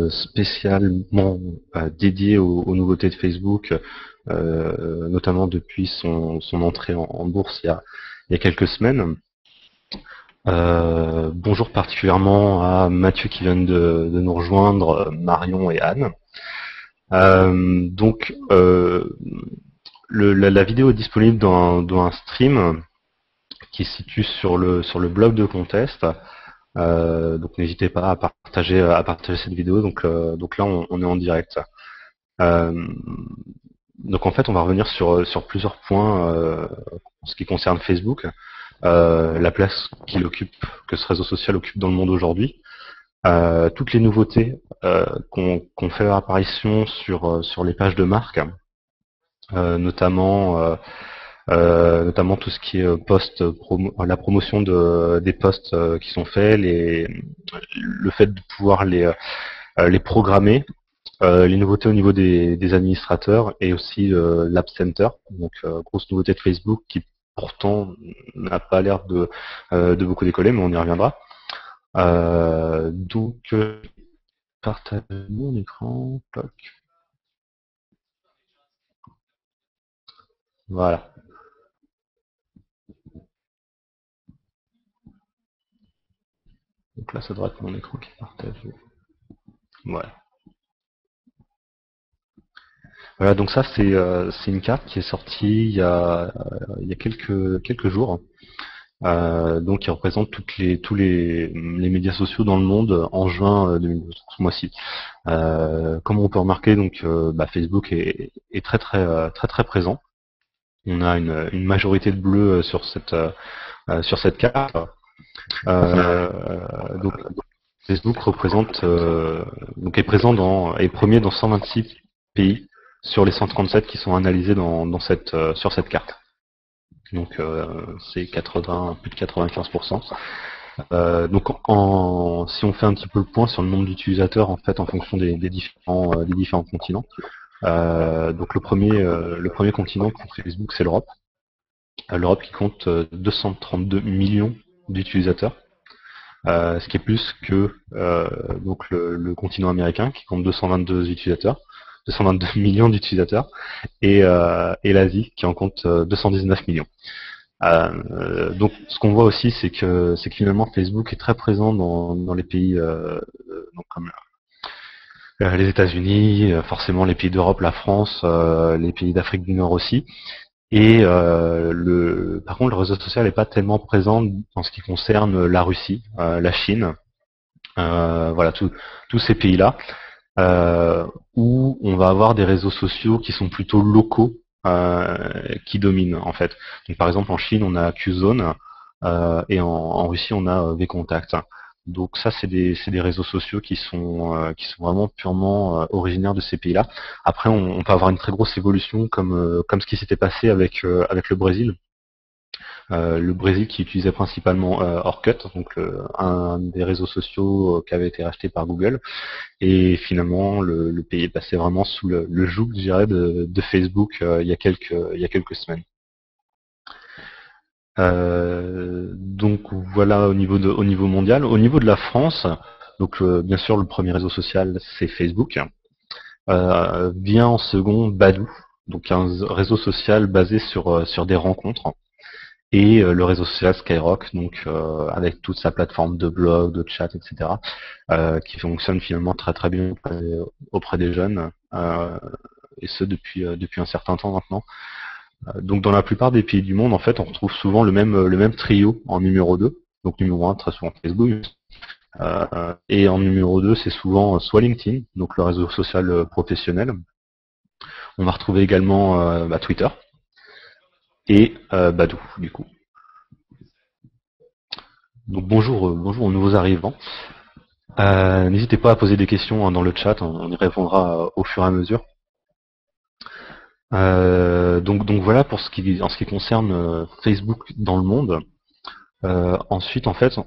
spécialement dédiée aux nouveautés de Facebook, notamment depuis son entrée en bourse il y a quelques semaines. Bonjour particulièrement à Mathieu qui vient de nous rejoindre, Marion et Anne. Donc la vidéo est disponible dans un stream qui se situe sur le blog de Contest. Donc n'hésitez pas à partager cette vidéo. Donc là on est en direct. Donc en fait on va revenir sur plusieurs points en ce qui concerne Facebook, la place que ce réseau social occupe dans le monde aujourd'hui, toutes les nouveautés qu'on fait apparition sur les pages de marque, notamment tout ce qui est la promotion des posts qui sont faits, le fait de pouvoir les programmer, les nouveautés au niveau des administrateurs et aussi l'App Center, donc grosse nouveauté de Facebook qui pourtant n'a pas l'air de beaucoup décoller, mais on y reviendra. Donc partage mon écran, toc. Voilà. Donc là, ça devrait être mon écran qui est partagé. Voilà. Voilà, donc ça c'est une carte qui est sortie il y a quelques jours, donc qui représente tous les médias sociaux dans le monde en juin 2012, ce mois-ci. Comme on peut remarquer, donc Facebook est très présent. On a une majorité de bleu sur cette carte. Donc Facebook est présent est premier dans 126 pays sur les 137 qui sont analysés sur cette carte. Donc c'est plus de 95%. Donc si on fait un petit peu le point sur le nombre d'utilisateurs en fait en fonction des différents continents. Donc le premier continent pour Facebook, c'est l'Europe. L'Europe qui compte 232 millions d'utilisateurs. Ce qui est plus que donc le continent américain qui compte 222 millions d'utilisateurs, et l'Asie qui en compte 219 millions. Donc ce qu'on voit aussi, c'est que finalement Facebook est très présent dans les pays donc comme les États-Unis, forcément les pays d'Europe, la France, les pays d'Afrique du Nord aussi. Et par contre, le réseau social n'est pas tellement présent en ce qui concerne la Russie, la Chine, voilà, tous ces pays-là, où on va avoir des réseaux sociaux qui sont plutôt locaux, qui dominent en fait. Donc, par exemple, en Chine, on a Qzone, et en Russie, on a Vkontakte. Donc ça, c'est des réseaux sociaux qui sont vraiment purement originaires de ces pays-là. Après, on peut avoir une très grosse évolution comme ce qui s'était passé avec le Brésil. Le Brésil qui utilisait principalement Orkut, donc un des réseaux sociaux qui avait été racheté par Google. Et finalement, le pays est passé vraiment sous le joug, je dirais, de Facebook il y a quelques semaines. Donc voilà au niveau mondial. Au niveau de la France, donc bien sûr le premier réseau social c'est Facebook. Vient en second Badoo, donc un réseau social basé sur des rencontres, et le réseau social Skyrock, donc avec toute sa plateforme de blog, de chat, etc., qui fonctionne finalement très bien auprès des jeunes, et ce depuis un certain temps maintenant. Donc dans la plupart des pays du monde, en fait, on retrouve souvent le même trio en numéro 2. Donc numéro 1, très souvent Facebook. Et en numéro 2, c'est souvent soit LinkedIn, donc le réseau social professionnel. On va retrouver également Twitter et Badoo, du coup. Donc bonjour aux nouveaux arrivants. N'hésitez pas à poser des questions dans le chat, on y répondra au fur et à mesure. Donc voilà pour en ce qui concerne Facebook dans le monde. Ensuite, en fait,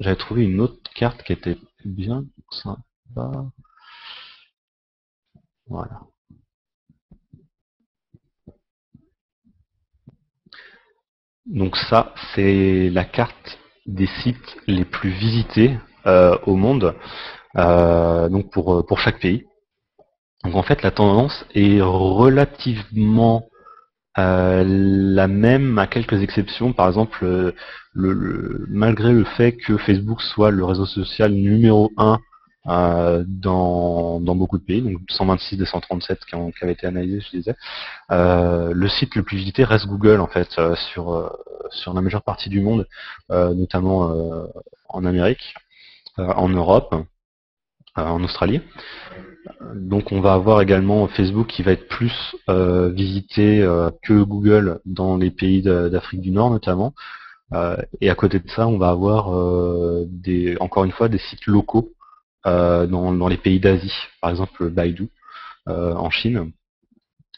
j'avais trouvé une autre carte qui était bien sympa. Voilà. Donc ça, c'est la carte des sites les plus visités au monde. donc pour chaque pays. Donc en fait, la tendance est relativement la même, à quelques exceptions. Par exemple, malgré le fait que Facebook soit le réseau social numéro 1 dans beaucoup de pays, donc 126 des 137 qui avaient été analysés, je disais, le site le plus visité reste Google en fait sur la majeure partie du monde, notamment en Amérique, en Europe, en Australie. Donc on va avoir également Facebook qui va être plus visité que Google dans les pays d'Afrique du Nord notamment. Et à côté de ça, on va avoir encore une fois des sites locaux dans les pays d'Asie, par exemple Baidu en Chine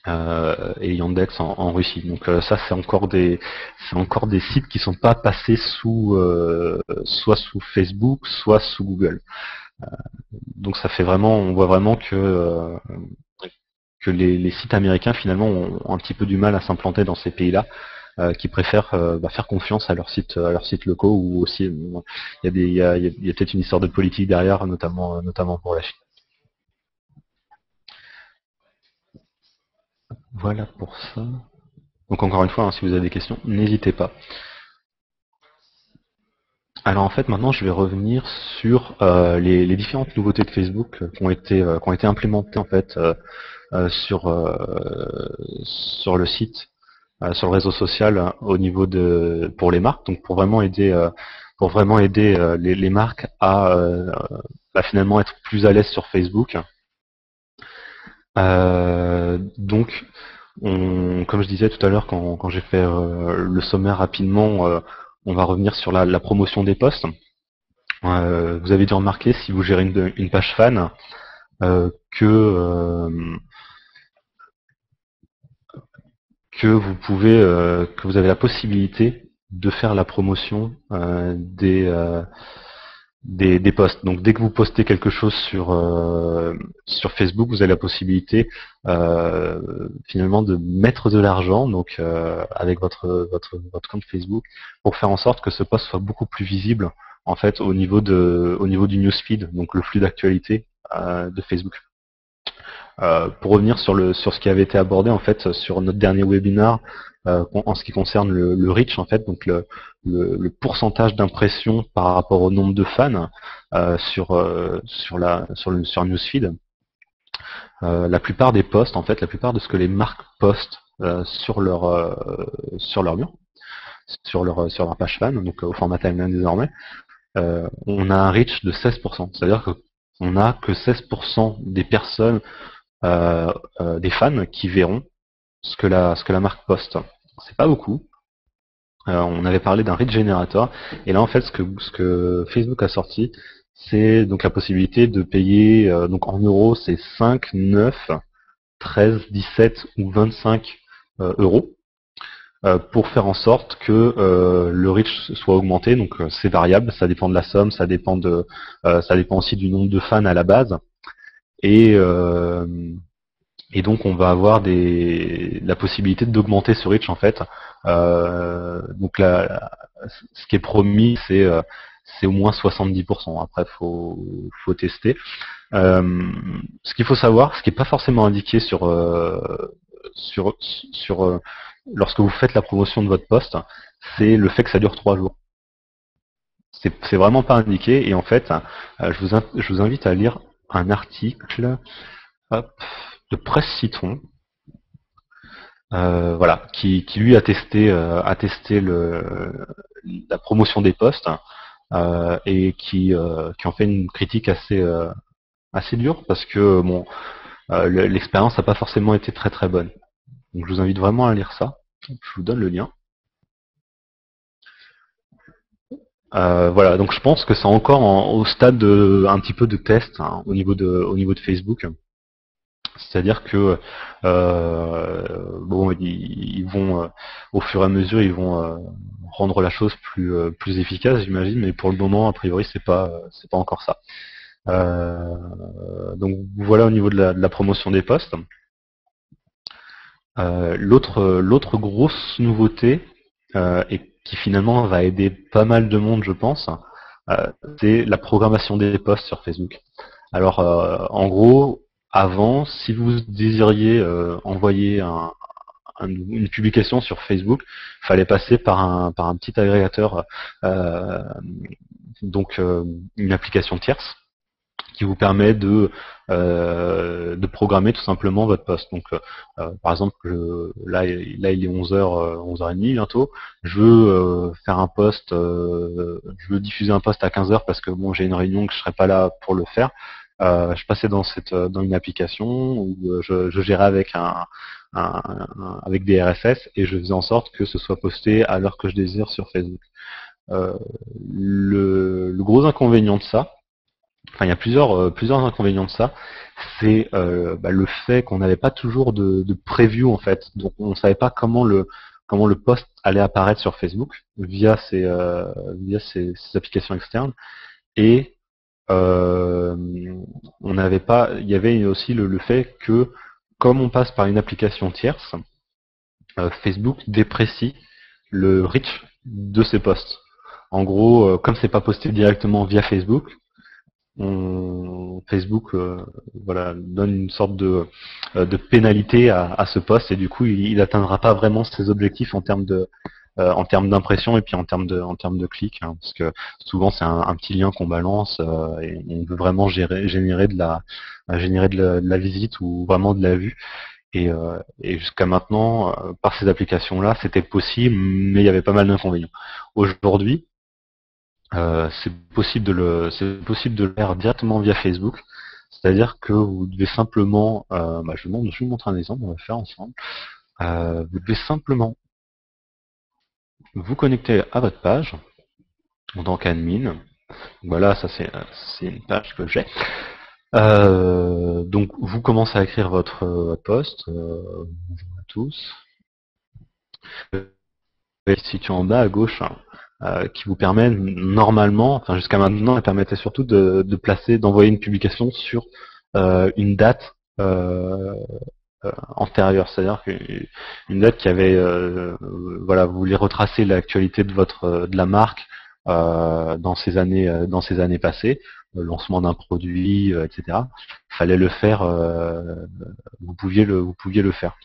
et Yandex en Russie. Donc ça c'est encore des sites qui sont pas passés soit sous Facebook, soit sous Google. Donc ça fait vraiment, on voit vraiment que les sites américains finalement ont un petit peu du mal à s'implanter dans ces pays-là, qui préfèrent faire confiance à leurs sites locaux, ou aussi il y a peut-être une histoire de politique derrière, notamment pour la Chine. Voilà pour ça. Donc encore une fois, hein, si vous avez des questions, n'hésitez pas. Alors en fait, maintenant, je vais revenir sur les différentes nouveautés de Facebook qui ont été implémentées en fait sur le site, sur le réseau social, au niveau pour les marques, donc pour vraiment aider les marques à finalement être plus à l'aise sur Facebook. Donc, comme je disais tout à l'heure quand j'ai fait le sommaire rapidement, on va revenir sur la promotion des posts. Vous avez dû remarquer, si vous gérez une page fan, que vous avez la possibilité de faire la promotion des posts. Donc dès que vous postez quelque chose sur Facebook, vous avez la possibilité finalement de mettre de l'argent, donc avec votre compte Facebook, pour faire en sorte que ce post soit beaucoup plus visible en fait au niveau du newsfeed, donc le flux d'actualité de Facebook. Pour revenir sur ce qui avait été abordé en fait sur notre dernier webinar, en ce qui concerne le reach en fait, donc le pourcentage d'impression par rapport au nombre de fans sur le newsfeed. La plupart des posts, en fait, la plupart de ce que les marques postent sur leur mur, sur leur page fan, donc au format timeline désormais, on a un reach de 16%. C'est-à-dire qu'on a que 16% des personnes, des fans qui verront ce que la marque poste. C'est pas beaucoup. On avait parlé d'un reach generator, et là en fait ce que Facebook a sorti, c'est donc la possibilité de payer, donc en euros c'est 5, 9, 13, 17 ou 25 euros, pour faire en sorte que le reach soit augmenté. Donc c'est variable, ça dépend de la somme, ça dépend aussi du nombre de fans à la base, et donc on va avoir la possibilité d'augmenter ce reach en fait. Donc là, ce qui est promis, c'est au moins 70%. Après, faut tester. Ce qu'il faut savoir, ce qui n'est pas forcément indiqué lorsque vous faites la promotion de votre poste, c'est le fait que ça dure 3 jours. C'est vraiment pas indiqué, et en fait, je vous invite à lire un article, hop, de Presse Citron, voilà, qui lui a testé la promotion des postes, et qui en fait une critique assez dure, parce que bon, l'expérience n'a pas forcément été très très bonne. Donc je vous invite vraiment à lire ça. Je vous donne le lien. Voilà, donc je pense que c'est encore au stade un petit peu de test, hein, au niveau de Facebook. C'est-à-dire que bon, ils vont au fur et à mesure, ils vont rendre la chose plus efficace, j'imagine, mais pour le moment, a priori, c'est pas encore ça. Donc voilà au niveau de la promotion des postes. L'autre grosse nouveauté, et qui finalement va aider pas mal de monde, je pense, c'est la programmation des posts sur Facebook. Alors, en gros, avant, si vous désiriez envoyer une publication sur Facebook, il fallait passer par un petit agrégateur, euh, donc une application tierce qui vous permet de programmer tout simplement votre post. Donc, par exemple, là, il est 11h, 11h30 bientôt. Je veux faire un post, je veux diffuser un post à 15h parce que bon, j'ai une réunion que je serai pas là pour le faire. Je passais dans une application où je gérais avec avec des RSS et je faisais en sorte que ce soit posté à l'heure que je désire sur Facebook. Euh, le gros inconvénient de ça, enfin il y a plusieurs inconvénients de ça, c'est le fait qu'on n'avait pas toujours de preview en fait, donc on ne savait pas comment le post allait apparaître sur Facebook via ces applications externes, et euh, on n'avait pas, il y avait aussi le fait que comme on passe par une application tierce, Facebook déprécie le reach de ces posts. En gros, comme c'est pas posté directement via Facebook, Facebook voilà, donne une sorte de pénalité à ce poste, et du coup il n'atteindra pas vraiment ses objectifs en termes d'impression et puis en termes de clics, hein, parce que souvent c'est un petit lien qu'on balance et on veut vraiment générer de la visite ou vraiment de la vue. Et jusqu'à maintenant, par ces applications-là, c'était possible, mais il y avait pas mal d'inconvénients. Aujourd'hui, c'est possible de le faire directement via Facebook, c'est-à-dire que vous devez simplement, je vous montre un exemple, on va le faire ensemble. Vous devez simplement vous connecter à votre page en tant qu'admin. Voilà, ça c'est une page que j'ai. Donc vous commencez à écrire votre post. Bonjour à tous. Situé en bas à gauche, hein, qui vous permet normalement, enfin jusqu'à maintenant, elle permettait surtout de placer, d'envoyer une publication sur une date antérieure, c'est-à-dire une date qui avait, voilà, vous voulez retracer l'actualité de la marque dans ces années passées, le lancement d'un produit, etc. Fallait le faire, vous pouviez le faire.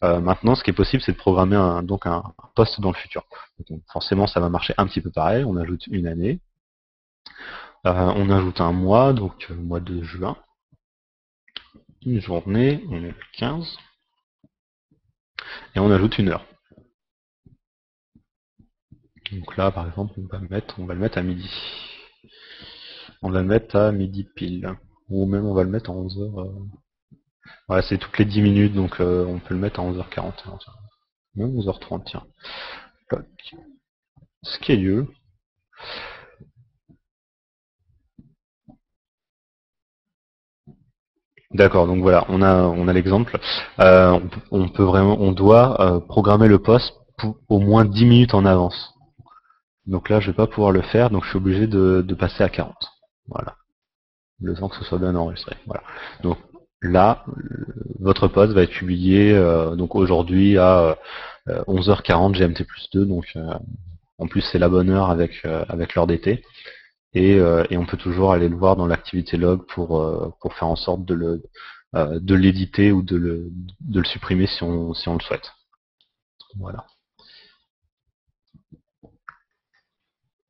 Maintenant, ce qui est possible, c'est de programmer donc un poste dans le futur. Donc, forcément, ça va marcher un petit peu pareil. On ajoute une année, on ajoute un mois, donc mois de juin, une journée, on est le 15, et on ajoute une heure. Donc là, par exemple, on va le mettre à midi. On va le mettre à midi pile. Ou même on va le mettre à 11h. Ouais, c'est toutes les 10 minutes, donc on peut le mettre à 11h40. Même 11h30, tiens. Schedule. D'accord, donc voilà, on a l'exemple. On doit programmer le poste pour au moins 10 minutes en avance. Donc là, je vais pas pouvoir le faire, donc je suis obligé de passer à 40. Voilà, le temps que ce soit bien enregistré. Voilà. Donc là, votre poste va être publié donc aujourd'hui à 11h40 GMT plus 2, donc en plus c'est la bonne heure avec l'heure d'été. Et on peut toujours aller le voir dans l'activité log pour faire en sorte de l'éditer ou de le supprimer si on le souhaite. Voilà.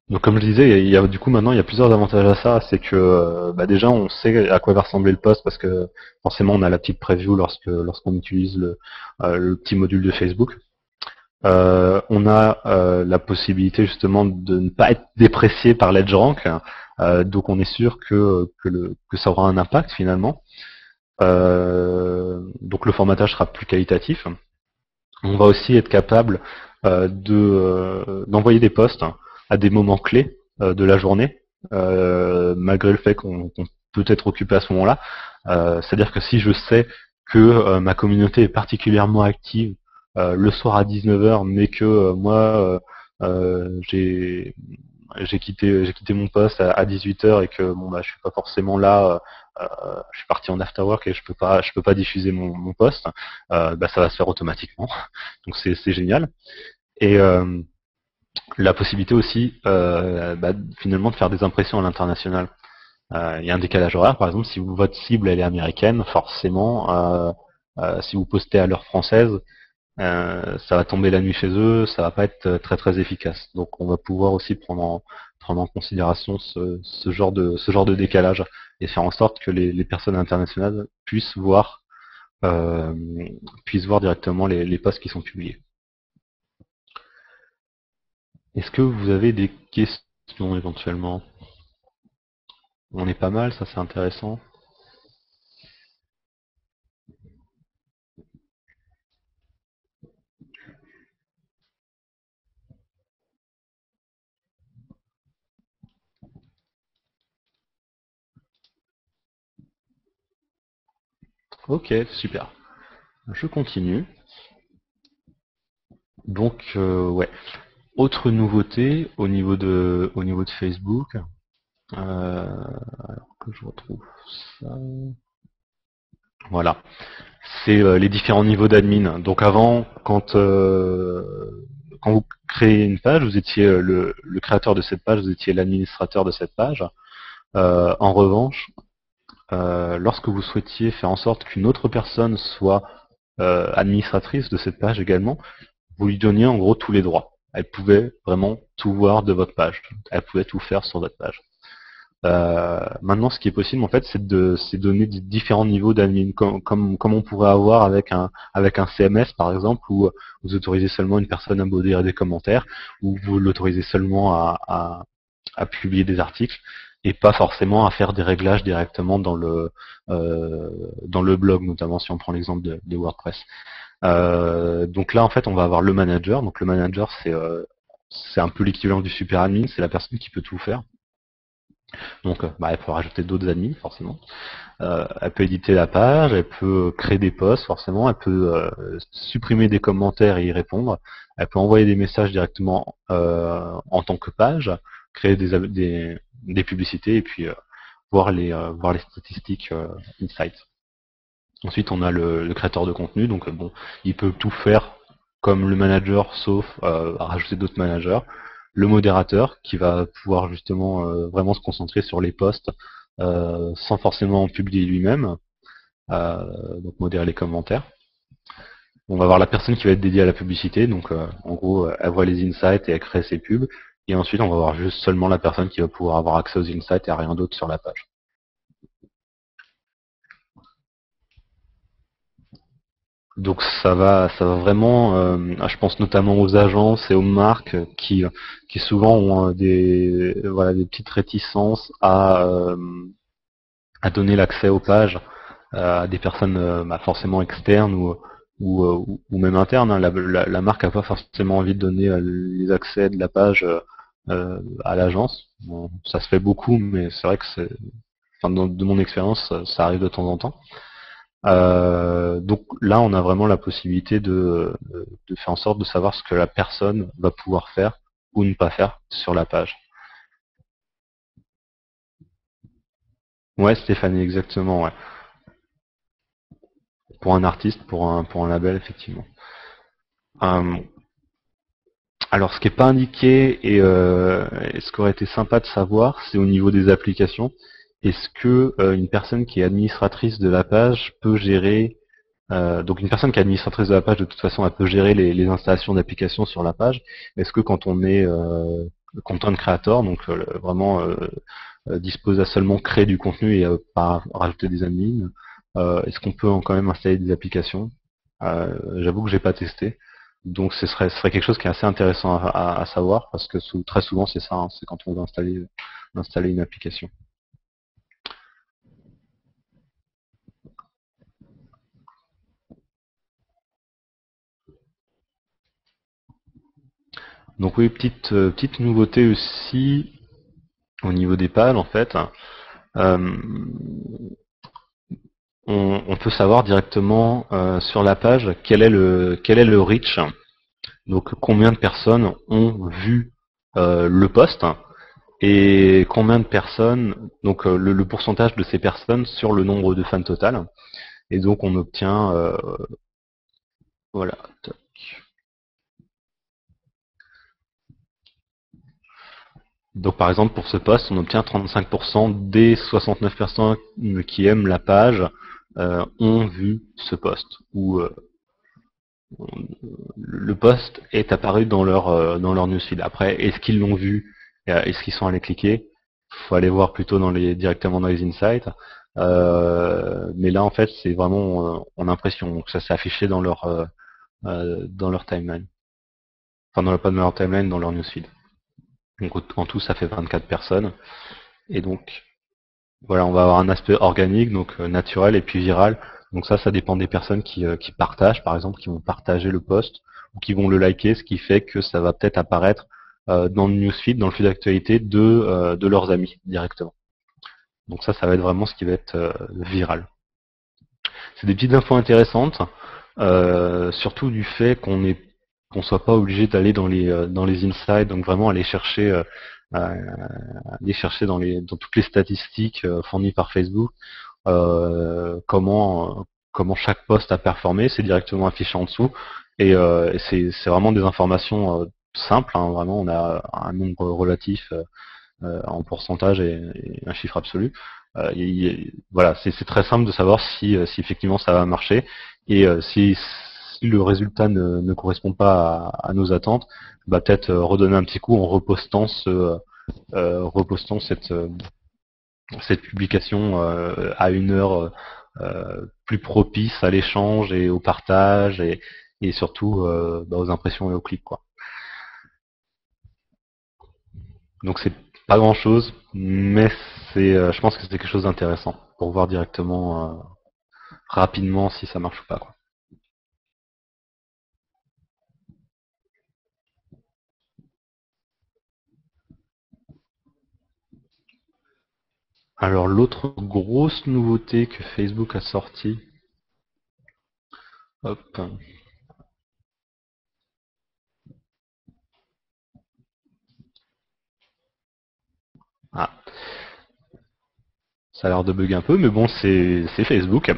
Donc comme je disais, du coup maintenant il y a plusieurs avantages à ça, c'est que déjà on sait à quoi va ressembler le post parce que forcément on a la petite preview lorsqu'on utilise le petit module de Facebook. On a la possibilité justement de ne pas être déprécié par l'EdgeRank, donc on est sûr que ça aura un impact finalement. Donc le formatage sera plus qualitatif. On va aussi être capable d'envoyer des posts à des moments clés de la journée, malgré le fait qu'on peut être occupé à ce moment-là. C'est-à-dire que si je sais que ma communauté est particulièrement active le soir à 19h, mais que moi j'ai quitté mon poste à 18h et que je suis pas forcément là, je suis parti en after work et je peux pas diffuser mon poste, ça va se faire automatiquement. Donc c'est génial. Et La possibilité aussi, finalement, de faire des impressions à l'international. Il y a un décalage horaire, par exemple, si votre cible elle est américaine, forcément, si vous postez à l'heure française, ça va tomber la nuit chez eux, ça va pas être très très efficace. Donc on va pouvoir aussi prendre en considération ce genre de décalage et faire en sorte que les personnes internationales euh, puissent voir directement les posts qui sont publiés. Est-ce que vous avez des questions éventuellement? On est pas mal, ça c'est intéressant. Ok, super. Je continue. Donc, ouais. Autre nouveauté au niveau de Facebook, que je retrouve ça. Voilà. C'est les différents niveaux d'admin. Donc avant, quand vous créez une page, vous étiez le créateur de cette page, vous étiez l'administrateur de cette page. En revanche, lorsque vous souhaitiez faire en sorte qu'une autre personne soit administratrice de cette page également, vous lui donniez en gros tous les droits. Elle pouvait vraiment tout voir de votre page. Elle pouvait tout faire sur votre page. Maintenant, ce qui est possible, en fait, c'est donner différents niveaux d'admin, comme on pourrait avoir avec un CMS, par exemple, où vous autorisez seulement une personne à modérer des commentaires, ou vous l'autorisez seulement à publier des articles, et pas forcément à faire des réglages directement dans le blog, notamment si on prend l'exemple de WordPress. Donc là, en fait, on va avoir le manager. Donc le manager, c'est un peu l'équivalent du super admin, c'est la personne qui peut tout faire. Donc, elle peut rajouter d'autres admins, forcément. Elle peut éditer la page, elle peut créer des posts, forcément. Elle peut supprimer des commentaires et y répondre. Elle peut envoyer des messages directement en tant que page, créer des publicités et puis voir les statistiques insights. Ensuite, on a le créateur de contenu. Donc, bon, il peut tout faire comme le manager, sauf rajouter d'autres managers. Le modérateur, qui va pouvoir justement vraiment se concentrer sur les posts sans forcément publier lui-même, donc modérer les commentaires. On va avoir la personne qui va être dédiée à la publicité, donc en gros, elle voit les insights et elle crée ses pubs. Et ensuite, on va avoir juste seulement la personne qui va pouvoir avoir accès aux insights et à rien d'autre sur la page. Donc ça va vraiment, je pense notamment aux agences et aux marques qui souvent ont voilà, des petites réticences à donner l'accès aux pages à des personnes forcément externes ou même internes. Hein. La marque n'a pas forcément envie de donner les accès de la page à l'agence. Bon, ça se fait beaucoup, mais c'est vrai que enfin, de mon expérience, ça arrive de temps en temps. Donc là, on a vraiment la possibilité de faire en sorte de savoir ce que la personne va pouvoir faire ou ne pas faire sur la page. Ouais, Stéphanie, exactement, ouais. Pour un artiste, pour un label, effectivement. Euh, alors, ce qui n'est pas indiqué et ce qui aurait été sympa de savoir, c'est au niveau des applications. Est-ce que une personne qui est administratrice de la page peut gérer donc une personne qui est administratrice de la page, de toute façon, elle peut gérer les installations d'applications sur la page. Est-ce que quand on est content creator, donc vraiment dispose à seulement créer du contenu et pas rajouter des admins, est-ce qu'on peut quand même installer des applications? J'avoue que j'ai pas testé. Donc ce serait quelque chose qui est assez intéressant à savoir parce que très souvent c'est ça, hein, c'est quand on veut installer une application. Donc oui, petite nouveauté aussi au niveau des pages en fait. Euh, on peut savoir directement sur la page quel est le reach, donc combien de personnes ont vu le post et combien de personnes, donc le pourcentage de ces personnes sur le nombre de fans total. Et donc on obtient, voilà, Donc par exemple pour ce post, on obtient 35% des 69 personnes qui aiment la page ont vu ce post, ou le post est apparu dans leur newsfeed. Après, est-ce qu'ils l'ont vu, est-ce qu'ils sont allés cliquer? Faut aller voir plutôt directement dans les insights. Mais là en fait c'est vraiment en impression, donc ça s'est affiché dans leur timeline. Enfin pas dans leur timeline, dans leur newsfeed. Donc en tout ça fait 24 personnes. Et donc voilà, on va avoir un aspect organique, donc naturel et puis viral. Donc ça dépend des personnes qui partagent, par exemple, qui vont partager le post ou qui vont le liker, ce qui fait que ça va peut-être apparaître dans le newsfeed, dans le flux d'actualité de leurs amis directement. Donc ça va être vraiment ce qui va être viral. C'est des petites infos intéressantes, surtout du fait qu'on soit pas obligé d'aller dans les insights, donc vraiment aller chercher dans toutes les statistiques fournies par Facebook, comment chaque poste a performé, c'est directement affiché en dessous, et c'est vraiment des informations simples, hein, vraiment on a un nombre relatif en pourcentage et un chiffre absolu. Voilà, c'est très simple de savoir si effectivement ça va marcher, et si le résultat ne correspond pas à nos attentes, bah peut-être redonner un petit coup en repostant cette publication à une heure plus propice à l'échange et au partage, et surtout aux impressions et aux clics, quoi. Donc c'est pas grand chose, mais je pense que c'est quelque chose d'intéressant pour voir directement rapidement si ça marche ou pas, quoi. Alors l'autre grosse nouveauté que Facebook a sortie, hop, ah, ça a l'air de bugger un peu, mais bon, c'est Facebook.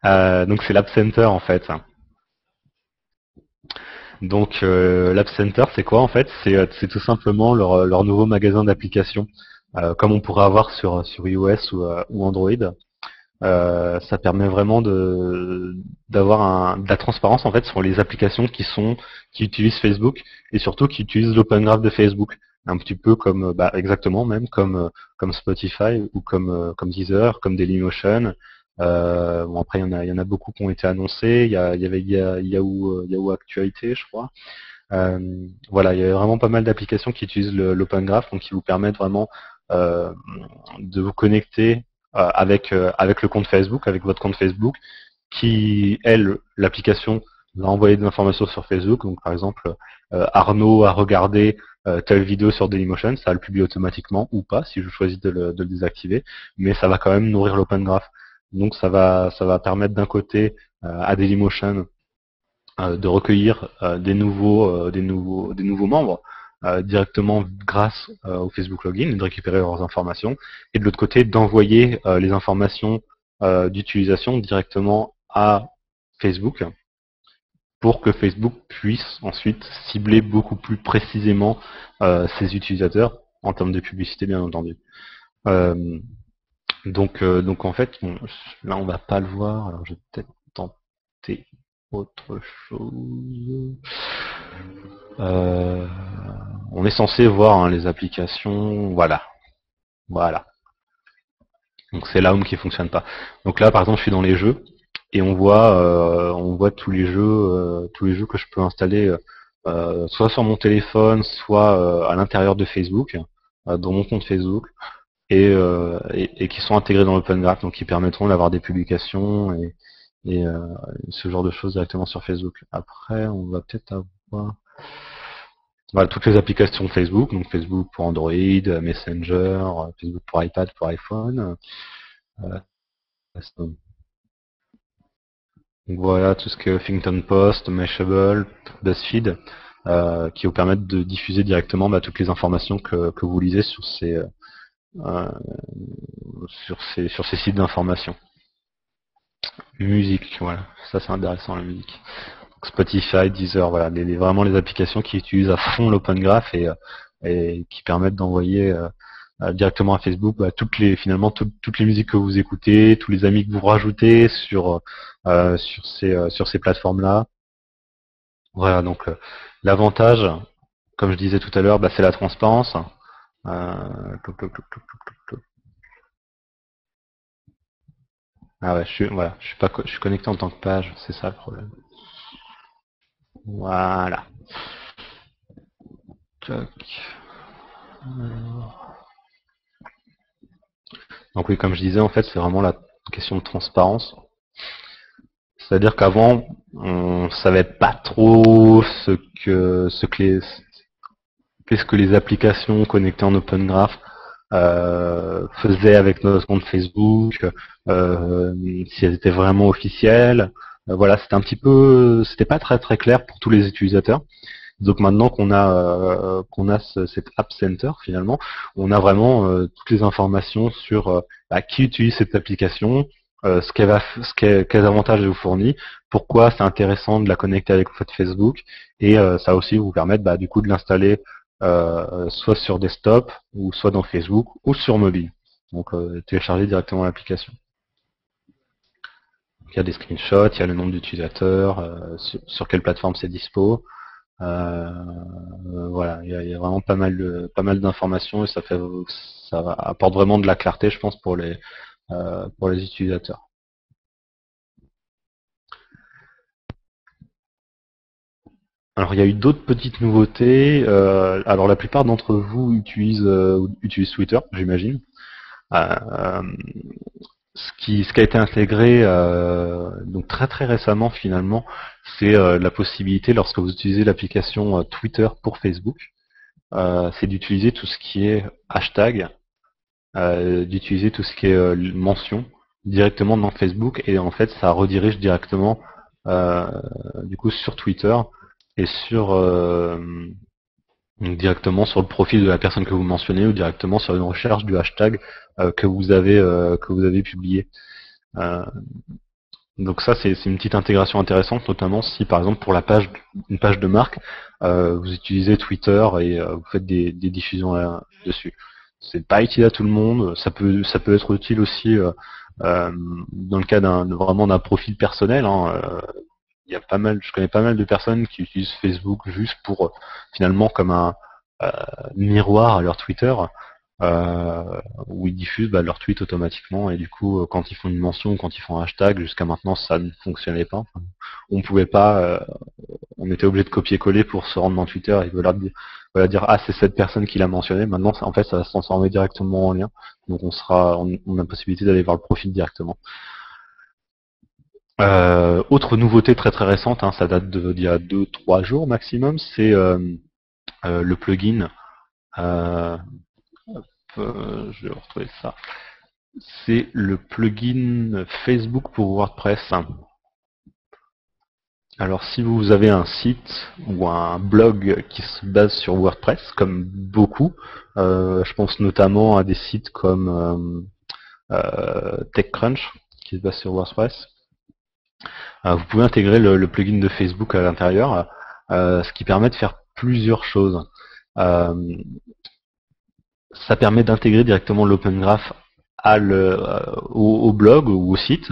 Donc c'est l'App Center en fait. Donc l'App Center, c'est quoi en fait? C'est tout simplement leur nouveau magasin d'applications, comme on pourrait avoir sur iOS ou Android. Ça permet vraiment d'avoir de la transparence en fait sur les applications qui utilisent Facebook, et surtout qui utilisent l'Open Graph de Facebook, un petit peu comme exactement même comme Spotify ou comme Deezer, comme Dailymotion. Bon après il y en a beaucoup qui ont été annoncés. Il y avait Yahoo Actualité, je crois. Voilà, il y a vraiment pas mal d'applications qui utilisent l'Open Graph, donc qui vous permettent vraiment euh, de vous connecter avec le compte Facebook, avec votre compte Facebook, qui, l'application va envoyer des informations sur Facebook. Donc par exemple, Arnaud a regardé telle vidéo sur Dailymotion, ça va le publier automatiquement ou pas si je choisis de le désactiver, mais ça va quand même nourrir l'Open Graph. Donc ça va permettre d'un côté à Dailymotion de recueillir des nouveaux membres directement grâce au Facebook Login, et de récupérer leurs informations, et de l'autre côté d'envoyer les informations d'utilisation directement à Facebook pour que Facebook puisse ensuite cibler beaucoup plus précisément ses utilisateurs en termes de publicité, bien entendu. Euh, donc en fait, bon, là on va pas le voir, alors je vais peut-être tenter autre chose. Euh, on est censé voir hein, les applications, voilà. Donc c'est la Home qui fonctionne pas. Donc là par exemple je suis dans les jeux, et on voit tous les jeux que je peux installer soit sur mon téléphone, soit à l'intérieur de Facebook, dans mon compte Facebook, et qui sont intégrés dans l'Open donc qui permettront d'avoir des publications et ce genre de choses directement sur Facebook. Après, on va peut-être avoir voilà, toutes les applications Facebook, donc Facebook pour Android, Messenger, Facebook pour iPad, pour iPhone. Euh, donc voilà, tout ce que Huffington Post, Mashable, BuzzFeed, qui vous permettent de diffuser directement toutes les informations que vous lisez euh, sur ces sites d'information. Musique, voilà, ça c'est intéressant la musique. Spotify, Deezer, voilà, vraiment les applications qui utilisent à fond l'Open Graph et qui permettent d'envoyer directement à Facebook finalement toutes les musiques que vous écoutez, tous les amis que vous rajoutez sur ces plateformes-là. Voilà, donc l'avantage, comme je disais tout à l'heure, c'est la transparence. Toc, toc, toc, toc, toc, toc. Ah ouais, je suis connecté en tant que page, c'est ça le problème. Voilà. Toc. Donc oui, comme je disais, en fait, c'est vraiment la question de transparence. C'est-à-dire qu'avant, on savait pas trop qu'est-ce que les applications connectées en Open Graph faisaient avec notre compte Facebook, si elles étaient vraiment officielles. Voilà, c'était pas très très clair pour tous les utilisateurs. Donc maintenant qu'on a cet App Center finalement, on a vraiment toutes les informations sur qui utilise cette application, quels avantages elle vous fournit, pourquoi c'est intéressant de la connecter avec votre Facebook, et ça va aussi vous permettre du coup de l'installer soit sur desktop, ou soit dans Facebook, ou sur mobile. Donc télécharger directement l'application. Il y a des screenshots, il y a le nombre d'utilisateurs, sur quelle plateforme c'est dispo. Voilà, il y a vraiment pas mal d'informations et ça apporte vraiment de la clarté, je pense, pour les utilisateurs. Alors il y a eu d'autres petites nouveautés. Alors la plupart d'entre vous utilisent Twitter, j'imagine. Ce qui a été intégré donc très très récemment finalement, c'est la possibilité, lorsque vous utilisez l'application Twitter pour Facebook, c'est d'utiliser tout ce qui est hashtag, d'utiliser tout ce qui est mention directement dans Facebook, et en fait ça redirige directement du coup sur Twitter et donc directement sur le profil de la personne que vous mentionnez, ou directement sur une recherche du hashtag que vous avez publié. Donc ça, c'est une petite intégration intéressante, notamment si par exemple pour une page de marque, vous utilisez Twitter et vous faites des diffusions dessus. C'est pas utile à tout le monde. Ça peut être utile aussi dans le cas vraiment d'un profil personnel. Je connais pas mal de personnes qui utilisent Facebook juste pour finalement comme un miroir à leur Twitter, où ils diffusent leurs tweets automatiquement, et du coup quand ils font une mention ou quand ils font un hashtag, jusqu'à maintenant ça ne fonctionnait pas. On pouvait pas, on était obligé de copier-coller pour se rendre dans Twitter et dire ah c'est cette personne qui l'a mentionné. Maintenant en fait ça va se transformer directement en lien, donc on a la possibilité d'aller voir le profil directement. Autre nouveauté très très récente, ça date d'il y a 2-3 jours maximum, c'est le plugin. Je vais retrouver ça. C'est le plugin Facebook pour WordPress. Alors si vous avez un site ou un blog qui se base sur WordPress, comme beaucoup, je pense notamment à des sites comme TechCrunch qui se base sur WordPress, vous pouvez intégrer le plugin de Facebook à l'intérieur, ce qui permet de faire plusieurs choses. Ça permet d'intégrer directement l'Open Graph au blog ou au site.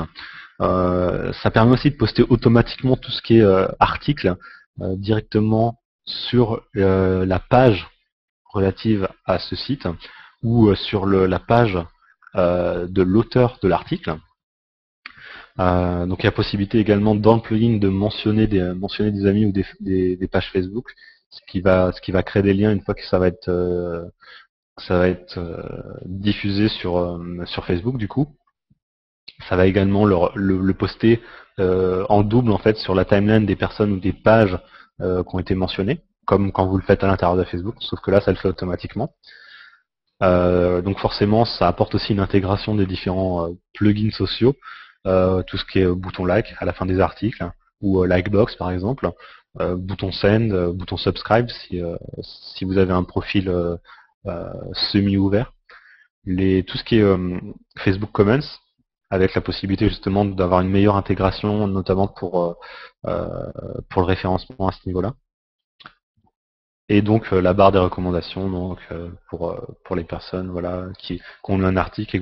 Ça permet aussi de poster automatiquement tout ce qui est article directement sur la page relative à ce site, ou sur la page de l'auteur de l'article. Donc il y a possibilité également dans le plugin de mentionner des amis ou des pages Facebook, ce qui va créer des liens une fois que ça va être diffusé sur Facebook du coup. Ça va également le poster en double en fait sur la timeline des personnes ou des pages qui ont été mentionnées, comme quand vous le faites à l'intérieur de Facebook, sauf que là ça le fait automatiquement. Donc forcément ça apporte aussi une intégration des différents plugins sociaux, tout ce qui est bouton like à la fin des articles, ou likebox par exemple, bouton send, bouton subscribe si vous avez un profil semi-ouvert. Tout ce qui est Facebook Comments, avec la possibilité justement d'avoir une meilleure intégration, notamment pour le référencement à ce niveau-là. Et donc la barre des recommandations donc pour les personnes voilà qui ont lu un article et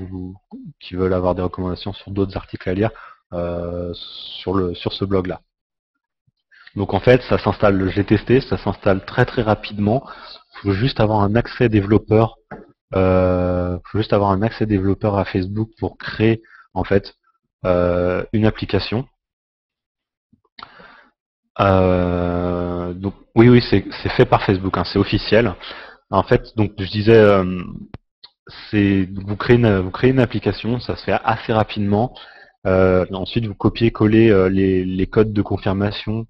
qui veulent avoir des recommandations sur d'autres articles à lire sur ce blog là. Donc en fait ça s'installe, je l'ai testé, ça s'installe très très rapidement. Il faut juste avoir un accès développeur. Faut juste avoir un accès développeur à Facebook pour créer en fait une application. Donc oui c'est fait par Facebook, hein, c'est officiel. En fait donc je disais vous créez une application, ça se fait assez rapidement. Ensuite vous copiez-collez les codes de confirmation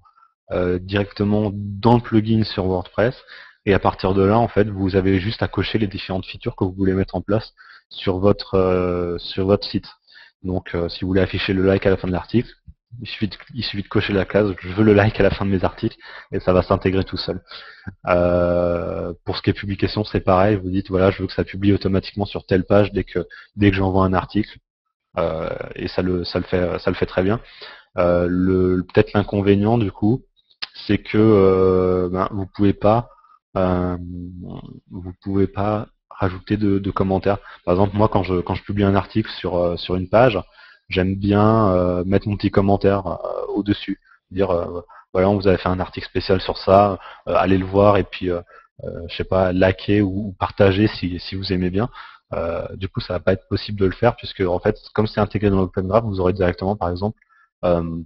directement dans le plugin sur WordPress. Et à partir de là, en fait, vous avez juste à cocher les différentes features que vous voulez mettre en place sur votre site. Donc, si vous voulez afficher le like à la fin de l'article, il suffit de cocher la case je veux le like à la fin de mes articles et ça va s'intégrer tout seul. Pour ce qui est publication, c'est pareil. Vous dites voilà, je veux que ça publie automatiquement sur telle page dès que j'envoie un article et ça le fait très bien. Peut-être l'inconvénient du coup, c'est que euh, vous pouvez pas rajouter de commentaires. Par exemple, moi quand je publie un article sur une page, j'aime bien mettre mon petit commentaire au-dessus, dire voilà, vous avez fait un article spécial sur ça, allez le voir et puis je sais pas, liker ou partager si vous aimez bien. Du coup, ça va pas être possible de le faire puisque en fait, comme c'est intégré dans l'Open Graph, vous aurez directement, par exemple, euh,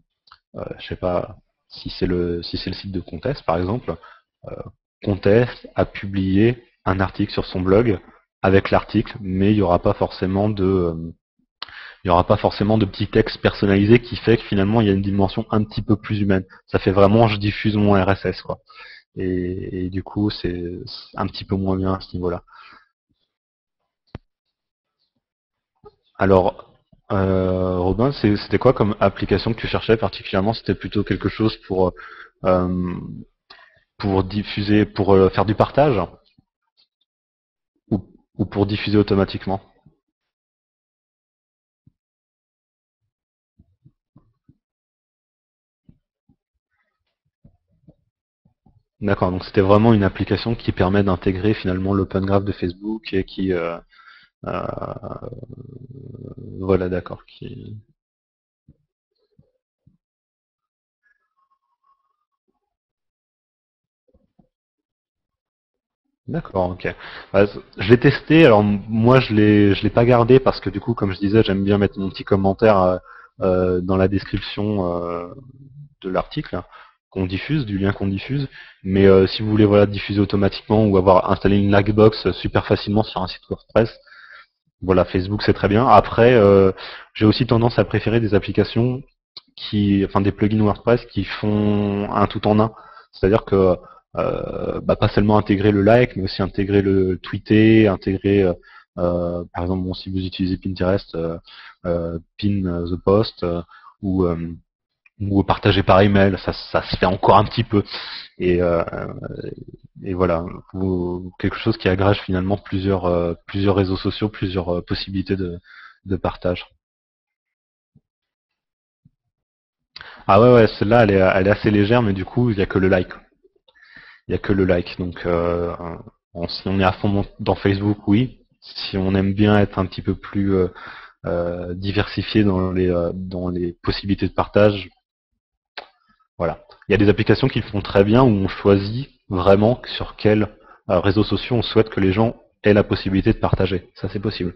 je sais pas si c'est le site de Contest par exemple, euh, Contest a publié un article sur son blog avec l'article, mais il y aura pas forcément de petit texte personnalisé qui fait que finalement il y a une dimension un petit peu plus humaine. Ça fait vraiment je diffuse mon RSS quoi. Et du coup c'est un petit peu moins bien à ce niveau-là. Alors Robin, c'était quoi comme application que tu cherchais particulièrement? C'était plutôt quelque chose euh, pour diffuser, pour faire du partage ou, ou pour diffuser automatiquement? D'accord, donc c'était vraiment une application qui permet d'intégrer finalement l'Open Graph de Facebook et qui euh, voilà d'accord qui. D'accord, ok. Je l'ai testé, alors moi je l'ai pas gardé parce que du coup comme je disais j'aime bien mettre mon petit commentaire dans la description de l'article qu'on diffuse, du lien qu'on diffuse. Mais si vous voulez voilà diffuser automatiquement ou avoir installé une Lightbox super facilement sur un site WordPress, voilà Facebook c'est très bien. Après j'ai aussi tendance à préférer des applications enfin des plugins WordPress qui font un tout en un. C'est-à-dire que pas seulement intégrer le like, mais aussi intégrer le tweeter, intégrer par exemple bon, si vous utilisez Pinterest, pin the post ou partager par email, ça se fait encore un petit peu. Et, euh, et voilà, quelque chose qui agrège finalement plusieurs réseaux sociaux, plusieurs possibilités de partage. Ah ouais, celle-là, elle est assez légère, mais du coup, il n'y a que le like. Il n'y a que le like. Donc, si on est à fond dans Facebook, oui. Si on aime bien être un petit peu plus diversifié dans les possibilités de partage, voilà. Il y a des applications qui le font très bien où on choisit vraiment sur quels réseaux sociaux on souhaite que les gens aient la possibilité de partager. Ça, c'est possible.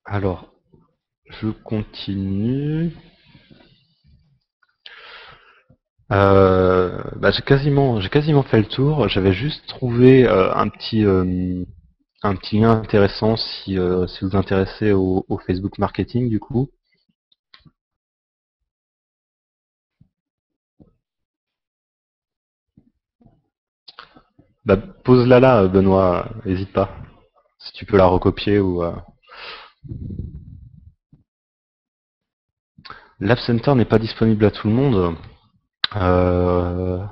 Alors, je continue. J'ai quasiment fait le tour. J'avais juste trouvé un petit lien intéressant si vous vous intéressez au Facebook marketing du coup. Pose-la là, Benoît, n'hésite pas. Si tu peux la recopier ou. L'App Center n'est pas disponible à tout le monde. Euh,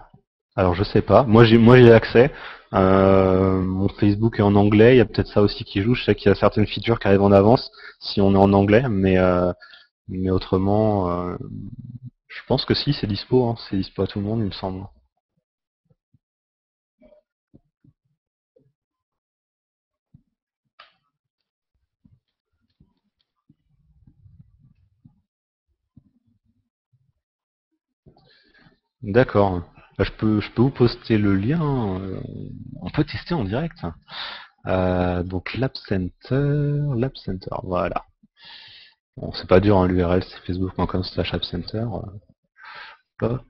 alors je sais pas. Moi j'ai accès. Mon Facebook est en anglais. Il y a peut-être ça aussi qui joue. Je sais qu'il y a certaines features qui arrivent en avance si on est en anglais, mais autrement, je pense que si c'est dispo. Hein. C'est dispo à tout le monde, il me semble. D'accord. Bah, je peux vous poster le lien. On peut tester en direct. Donc l'App Center, voilà. Bon, c'est pas dur, hein, l'URL c'est facebook.com/appcenter. Toc.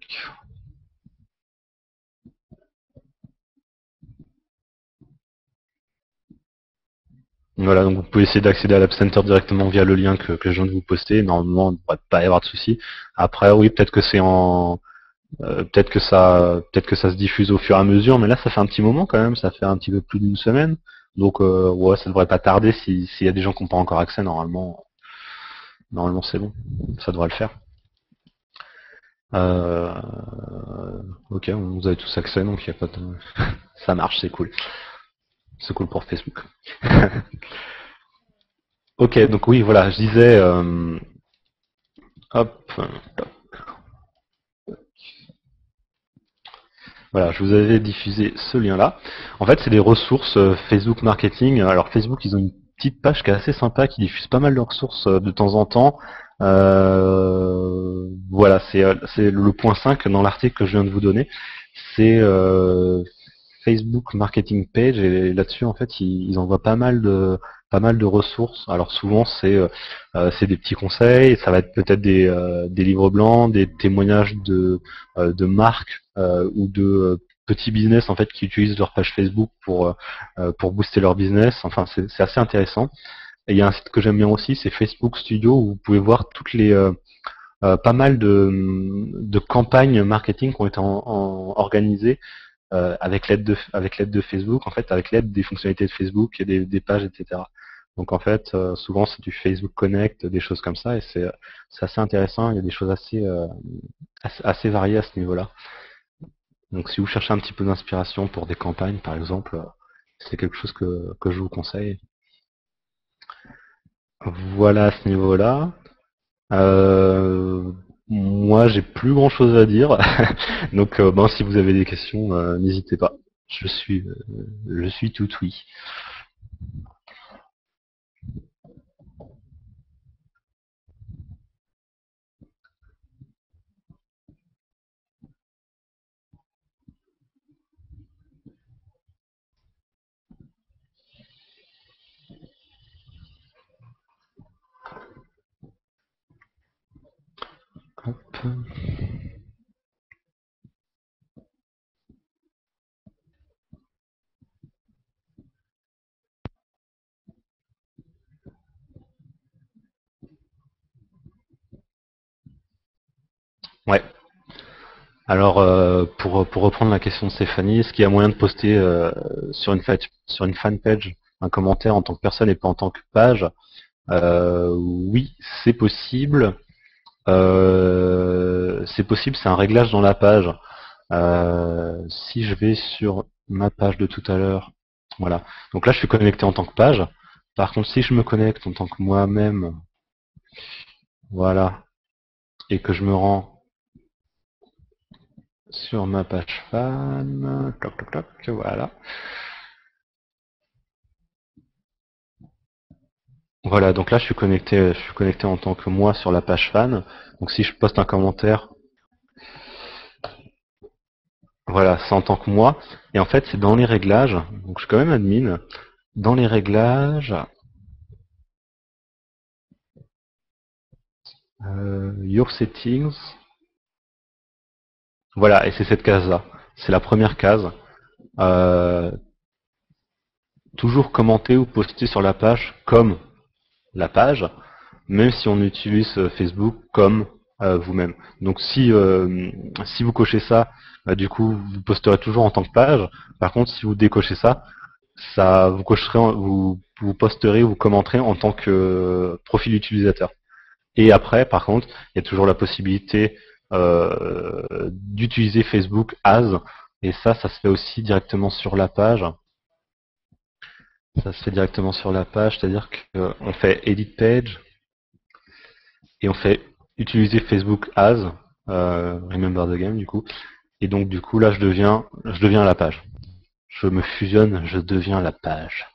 Voilà, donc vous pouvez essayer d'accéder à l'App Center directement via le lien que je viens de vous poster. Normalement, il ne devrait pas y avoir de souci. Après, oui, peut-être que c'est en, peut-être que ça se diffuse au fur et à mesure, mais là, ça fait un petit moment quand même. Ça fait un petit peu plus d'une semaine. Donc, ouais, ça devrait pas tarder. S'il y a des gens qui n'ont pas encore accès, normalement, c'est bon. Ça devrait le faire. Euh, ok, vous avez tous accès, donc il n'y a pas de... Ça marche, c'est cool. C'est cool pour Facebook. Ok, donc oui, voilà, je disais, hop, voilà, je vous avais diffusé ce lien-là. En fait, c'est des ressources Facebook Marketing. Alors Facebook, ils ont une petite page qui est assez sympa, qui diffuse pas mal de ressources de temps en temps. Voilà, c'est le point 5 dans l'article que je viens de vous donner. C'est Facebook Marketing Page, et là-dessus, en fait, ils envoient pas mal de ressources. Alors souvent, c'est des petits conseils, ça va être peut-être des livres blancs, des témoignages de marques ou de petits business en fait qui utilisent leur page Facebook pour booster leur business. Enfin, c'est assez intéressant. Et il y a un site que j'aime bien aussi, c'est Facebook Studio, où vous pouvez voir toutes les pas mal de campagnes marketing qui ont été organisées avec l'aide de Facebook, en fait, avec l'aide des fonctionnalités de Facebook et des pages, etc. Donc en fait, souvent c'est du Facebook Connect, des choses comme ça, et c'est assez intéressant. Il y a des choses assez variées à ce niveau-là. Donc si vous cherchez un petit peu d'inspiration pour des campagnes, par exemple, c'est quelque chose que je vous conseille. Voilà à ce niveau-là. Euh, Moi, j'ai plus grand-chose à dire. Donc, ben, si vous avez des questions, n'hésitez pas. Je suis tout oui. Hop. Ouais. Alors, pour reprendre la question de Stéphanie, est-ce qu'il y a moyen de poster sur une fanpage un commentaire en tant que personne et pas en tant que page? Oui, c'est possible. C'est un réglage dans la page. Si je vais sur ma page de tout à l'heure, voilà. Donc là, je suis connecté en tant que page. Par contre, si je me connecte en tant que moi-même, voilà, et que je me rends sur ma page fan, toc toc toc, voilà. Voilà, donc là je suis connecté en tant que moi sur la page fan. Donc si je poste un commentaire, voilà, c'est en tant que moi. Et en fait, c'est dans les réglages. Donc je suis quand même admin. Dans les réglages, Your Settings. Voilà, et c'est cette case-là. C'est la première case. Euh, Toujours commenter ou poster sur la page comme la page, même si on utilise Facebook comme vous-même. Donc si vous cochez ça, bah, du coup vous posterez toujours en tant que page. Par contre, si vous décochez ça, ça vous cocherez, vous posterez, vous commenterez en tant que profil utilisateur. Et après, par contre, il y a toujours la possibilité d'utiliser Facebook As, et ça se fait aussi directement sur la page. Ça se fait directement sur la page, c'est-à-dire qu'on fait Edit Page, et on fait utiliser Facebook As, Remember the Game du coup, et donc du coup là je deviens la page. Je me fusionne, je deviens la page.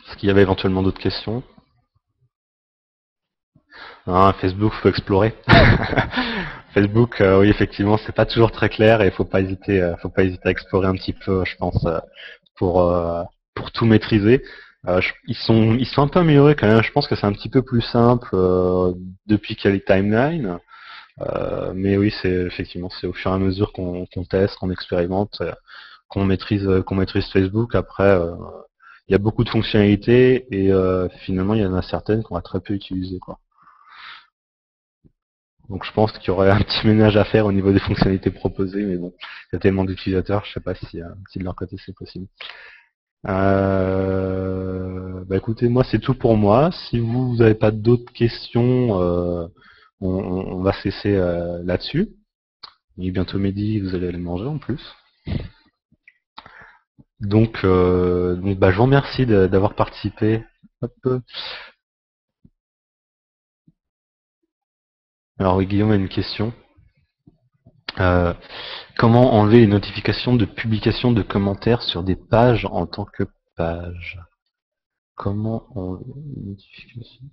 Est-ce qu'il y avait éventuellement d'autres questions? Hein, Facebook, faut explorer. Facebook, oui, effectivement, c'est pas toujours très clair et faut pas hésiter à explorer un petit peu, je pense, pour euh, pour tout maîtriser. Ils sont un peu améliorés quand même. Je pense que c'est un petit peu plus simple depuis qu'il y a les timelines. Mais oui, c'est effectivement, c'est au fur et à mesure qu'on teste, qu'on expérimente, qu'on maîtrise Facebook. Après, il y a beaucoup de fonctionnalités et finalement, il y en a certaines qu'on va très peu utiliser, quoi. Donc je pense qu'il y aurait un petit ménage à faire au niveau des fonctionnalités proposées, mais bon, il y a tellement d'utilisateurs, je sais pas si de leur côté c'est possible. Bah écoutez, moi c'est tout pour moi. Si vous n'avez pas d'autres questions, on va se laisser là-dessus. Il est bientôt midi, vous allez aller manger en plus. Donc bah, je vous remercie d'avoir participé. Hop. Alors oui, Guillaume a une question. Euh, Comment enlever les notifications de publication de commentaires sur des pages en tant que page? Comment enlever les notifications?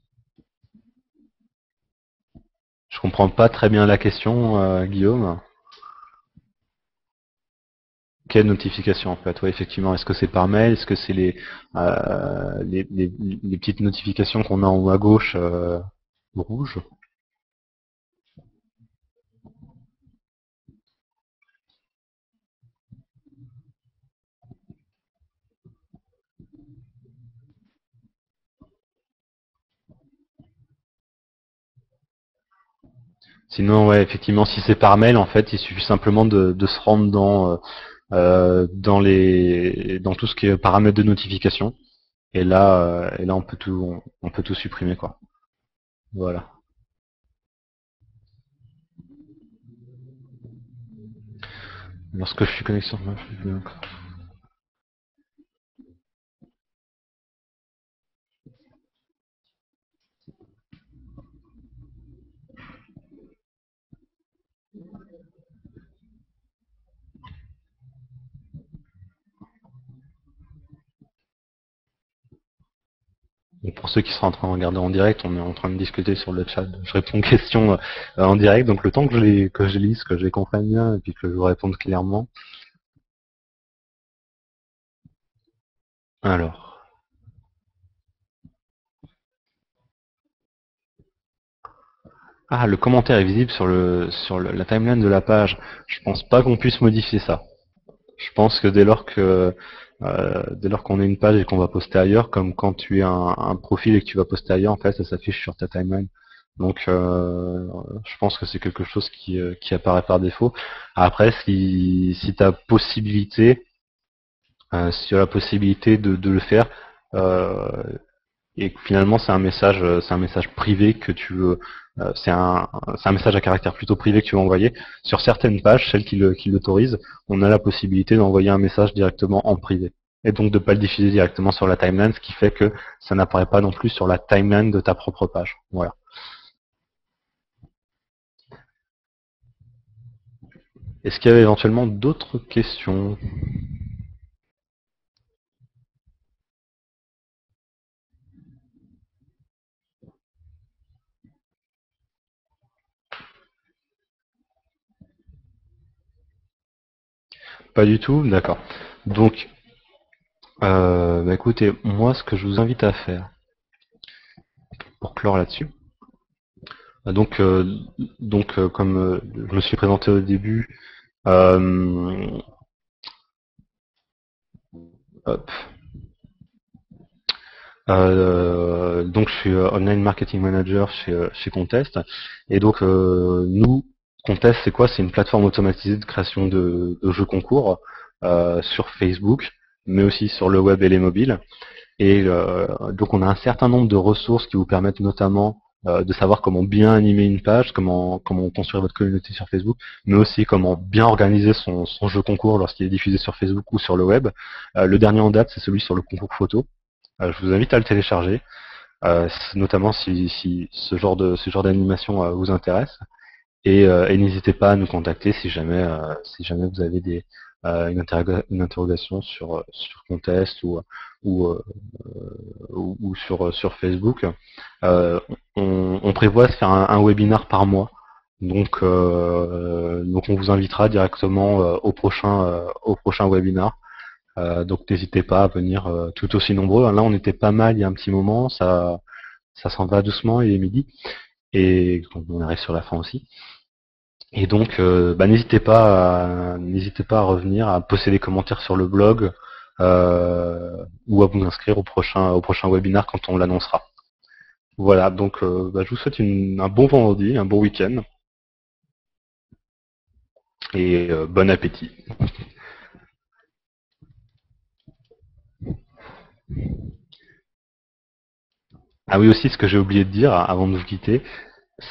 Je comprends pas très bien la question, Guillaume. Quelle notification en fait? Ouais, effectivement. Est-ce que c'est par mail? Est-ce que c'est les petites notifications qu'on a en haut à gauche rouges? Sinon, ouais, effectivement, si c'est par mail, en fait, il suffit simplement de se rendre dans tout ce qui est paramètres de notification. Et là, on peut tout supprimer, quoi. Voilà. Lorsque je suis connecté sur ma et pour ceux qui sont en train de regarder en direct, on est en train de discuter sur le chat. Je réponds aux questions en direct, donc le temps que je lise, que je les comprenne bien, et puis que je vous réponde clairement. Alors. Ah, le commentaire est visible la timeline de la page. Je pense pas qu'on puisse modifier ça. Je pense que dès lors qu'on a une page et qu'on va poster ailleurs, comme quand tu as un profil et que tu vas poster ailleurs, en fait, ça s'affiche sur ta timeline. Donc, je pense que c'est quelque chose qui apparaît par défaut. Après, si tu as possibilité, si tu as la possibilité de le faire, euh, et que finalement c'est un message privé que tu veux, c'est un message à caractère plutôt privé que tu veux envoyer. Sur certaines pages, celles qui l'autorisent, on a la possibilité d'envoyer un message directement en privé. Et donc de ne pas le diffuser directement sur la timeline, ce qui fait que ça n'apparaît pas non plus sur la timeline de ta propre page. Voilà. Est-ce qu'il y avait éventuellement d'autres questions? Pas du tout? D'accord. Donc, bah écoutez, moi ce que je vous invite à faire, pour clore là-dessus, donc, comme je me suis présenté au début, euh, Hop. Donc je suis online marketing manager chez Contest. Et donc nous, Contest, c'est quoi? C'est une plateforme automatisée de création de jeux concours sur Facebook, mais aussi sur le web et les mobiles. Et donc on a un certain nombre de ressources qui vous permettent notamment de savoir comment bien animer une page, comment construire votre communauté sur Facebook, mais aussi comment bien organiser son jeu concours lorsqu'il est diffusé sur Facebook ou sur le web. Le dernier en date, c'est celui sur le concours photo. Je vous invite à le télécharger, notamment si ce genre d'animation vous intéresse. Et n'hésitez pas à nous contacter si jamais vous avez une interrogation sur Contest ou, euh, ou sur Facebook. On prévoit de faire un webinar par mois. Donc on vous invitera directement au prochain webinar. Donc n'hésitez pas à venir tout aussi nombreux. Là on était pas mal il y a un petit moment, ça s'en va doucement, il est midi. Et on arrive sur la fin aussi. Et donc n'hésitez pas à revenir, à poster des commentaires sur le blog ou à vous inscrire au prochain webinar quand on l'annoncera. Voilà, donc je vous souhaite un bon vendredi, un bon week-end et bon appétit. Ah oui aussi, ce que j'ai oublié de dire avant de vous quitter,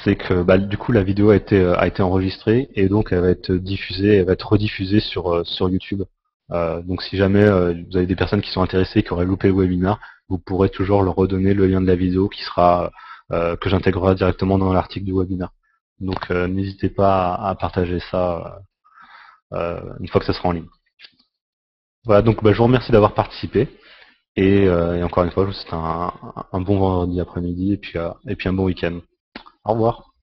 c'est que du coup la vidéo a été enregistrée et donc elle va être rediffusée sur YouTube. Donc si jamais vous avez des personnes qui sont intéressées qui auraient loupé le webinaire, vous pourrez toujours leur redonner le lien de la vidéo qui sera que j'intégrerai directement dans l'article du webinaire. Donc n'hésitez pas à partager ça une fois que ça sera en ligne. Voilà, donc je vous remercie d'avoir participé et encore une fois je vous souhaite un bon vendredi après-midi et puis un bon week-end. Au revoir.